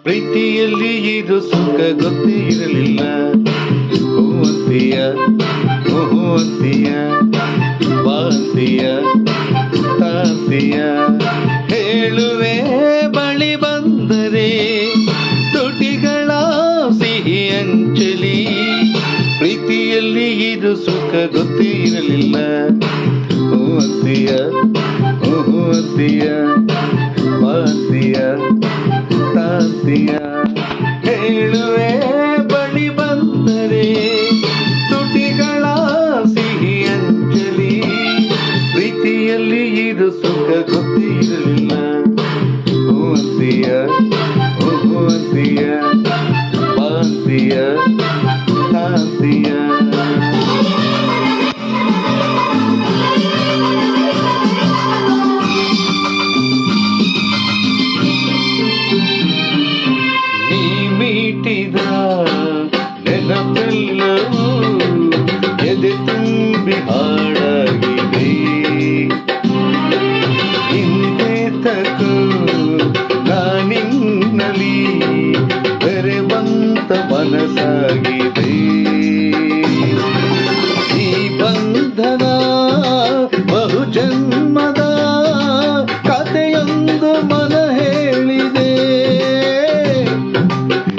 ಪ್ರೀತಿಯಲ್ಲಿ ಇದು ಸುಖ ಗೊತ್ತೇ ಇರಲಿಲ್ಲ. ಹೂವಂತಿಯ ಹೂವಂತಿಯ ಬಾಂತಿಯ ತಾಂತಿಯ ಹೇಳುವೆ ಬಳಿ ಬಂದರೆ ತುಟಿಗಳ ಸಿಹಿ ಅಂಚಲಿ. ಪ್ರೀತಿಯಲ್ಲಿ ಇದು ಸುಖ ಗೊತ್ತೇ ಇರಲಿಲ್ಲ. ಹೂವಂತಿಯ ಹೂವಂತಿಯ ಬಾಂತಿಯ ತಾಂತಿಯ ಹೇಳುವೆ ಬಳಿ ಬಂದರೆ ತುಟಿಗಳ ಸಿಹಿ ಅಂಚಲಿ. ಪ್ರೀತಿಯಲ್ಲಿ ಇದು ಸುಖ ಗೊತ್ತೇ ಇರಲಿಲ್ಲ. ಹೂವಂತಿಯ ಹೂವಂತಿಯ ಬಾಂತಿಯ ತಾಂತಿಯ. ಮೀಟಿದ ನೆನಪೆಲ್ಲವೂ ಎದೆ ತುಂಬಿ